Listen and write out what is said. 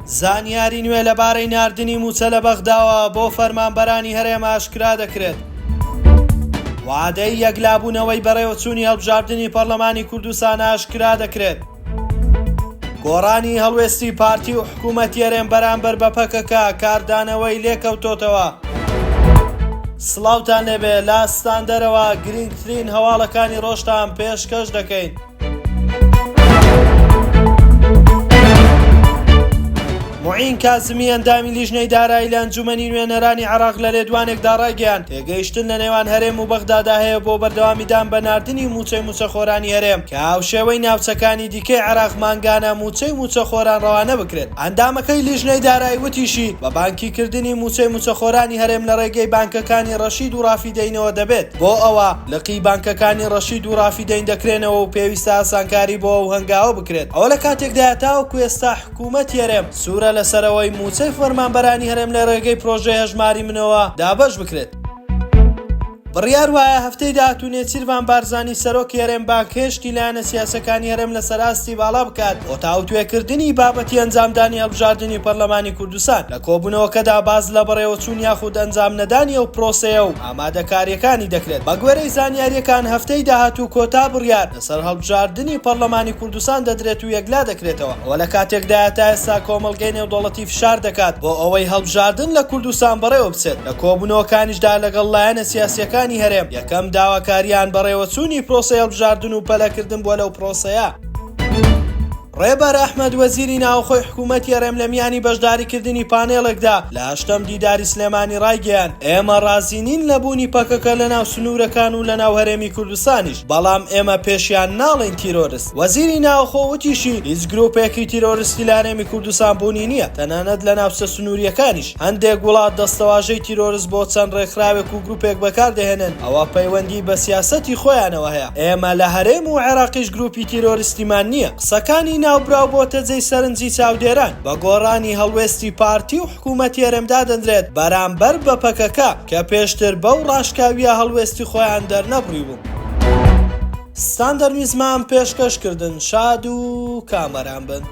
زانیاری نوێ لەبارەی ناردنی موچە لە بەغداوە بۆ فەرمانبەرانی هەرێم ئاشکرا دەکرێت. وعدەی یەکلابوونەوەی بەڕێوەچوونی هەڵبژاردننی پەرلەمانی کوردستان ئاشکرا دەکرێت. گۆڕانی هەڵوێستی پارتی و حکوومەتی هەرێم بەرامبەر بە پەکەکە کاردانەوەی لێکەوتۆتەوە. سڵاوتان لێبێ لە ئەستاندەرەوە گرنگترین هەواڵەکانی ڕۆژتان پێشکەش دەکەین. معین کازمی ئەندامی لیژنەی دارایی لە ئەنجومەنی نوێنەرانی عێراق لە لێدوانێکدا ڕایگەیاند تێگەیشتن لە نێوان هەرێم و بەغدادا هەیە بۆ بەردەوامیدان بە ناردنی موچەی موچەخۆرانی هەرێم کە هاوشێوەی ناوچەکانی دیکەی عێراق مانگانە موچەی موچەخۆران ڕەوانە بکرێت. ئەندامەکەی لیژنەی دارایی وتیشی بە بانکیکردنی موچەی موچەخۆرانی هەرێم لە ڕێگەی بانکەکانی ڕەشید و ڕافیدەینەوە دەبێت. بۆ ئەوە لقی بانکەکانی ڕەشید و ڕافیدەین دەکرێنەوە و پێویستە ئاسانکاری بۆ ئەو هەنگاوە بکرێت. ئەوە لە کاتێکدا تاوەکو ئێستا حکوومەتی هەرێم سوورە لەسەرەوەی موچەی فەرمانبەرانی هەرێم لە ڕێگەی پرۆژەی هەژماری منەوە دابەش بکرێت. بڕیار وایە هەفتەی داهاتوو چیروان بارزانی سەرۆکی هەرێم بانکێشتی لایەنە سیاسەکانی هەرێم لە سەراستی باڵا بکات بۆ تاوتوێکردنی بابەتی ئەنجامدانی هەڵبژاردننی پەرلەمانی کوردستان. لە کۆبوونەوەکەدا باز لە بەڕێوەچوون یاخود ئەنجام نەدانی ئەو پرۆسەیە و ئامادەکاریەکانی دەکرێت. بە گوێرەی زانیاریەکان هەفتەی داهاتوو کۆتا بڕیار لەسەر هەڵبژاردننی پەرلەمانی کوردستان دەدرێت و یەکلا دەکرێتەوە. ئەوە لە کاتێکدا تا ئێستا کۆمەڵگەی نێودەوڵەتی فشار دەکات بۆ ئەوەی هەڵبژاردن لە کوردستان بەڕێوە بچێت. لە کۆبوونەوەکانیشدا لەگەڵ لایەنە سیاسیەکانی هەرێم یەکەم داواکاریان بەڕێوەچوونی پرۆسەی هەڵبژاردن و پەلەکردن بۆ لەو پرۆسەیە. ڕێبەر ئەحمەد وەزیری ناوخۆی حکوومەتی هەرێم لە میانی بەشداریکردنی پانێڵێکدا لە 8ەم دیداری سلێمانی ڕایگەیاند ئێمە ڕازی نین لە بوونی پەکەکە لە ناو سنوورەکان و لە ناو هەرێمی کوردستانیش، بەڵام ئێمە پێشیان ناڵین تیرۆریست. وەزیری ناوخۆ وتیشی هیچ گرۆپێکی تیرۆریستی لە هەرێمی کوردستان بوونی نییە، تەنانەت لە ناوچە سنووریەکانیش هەندێک وڵات دەستەواژەی تیرۆریست بۆ چەند ڕێکخراوێک و گروپێک بەکاردەهێنن، ئەوە پەیوەندی بە سیاسەتی خۆیانەوە هەیە. ئێمە لە هەرێم و عێراقیش گروپی تیرۆریستیمان نییە. قسەکانی ناوبراو بۆتە جێی سەرنجی چاودێران بە گۆڕانی هەڵوێستی پارتی و حکوومەتی هەرێمدا دەدرێت بەرامبەر بە پەکەکە کە پێشتر بەو ڕاشکاویە هەڵوێستی خۆیان دەرنەبڕی بوو. ستاندەر میزمان پێشکەشکردن شاد و کامەران بن.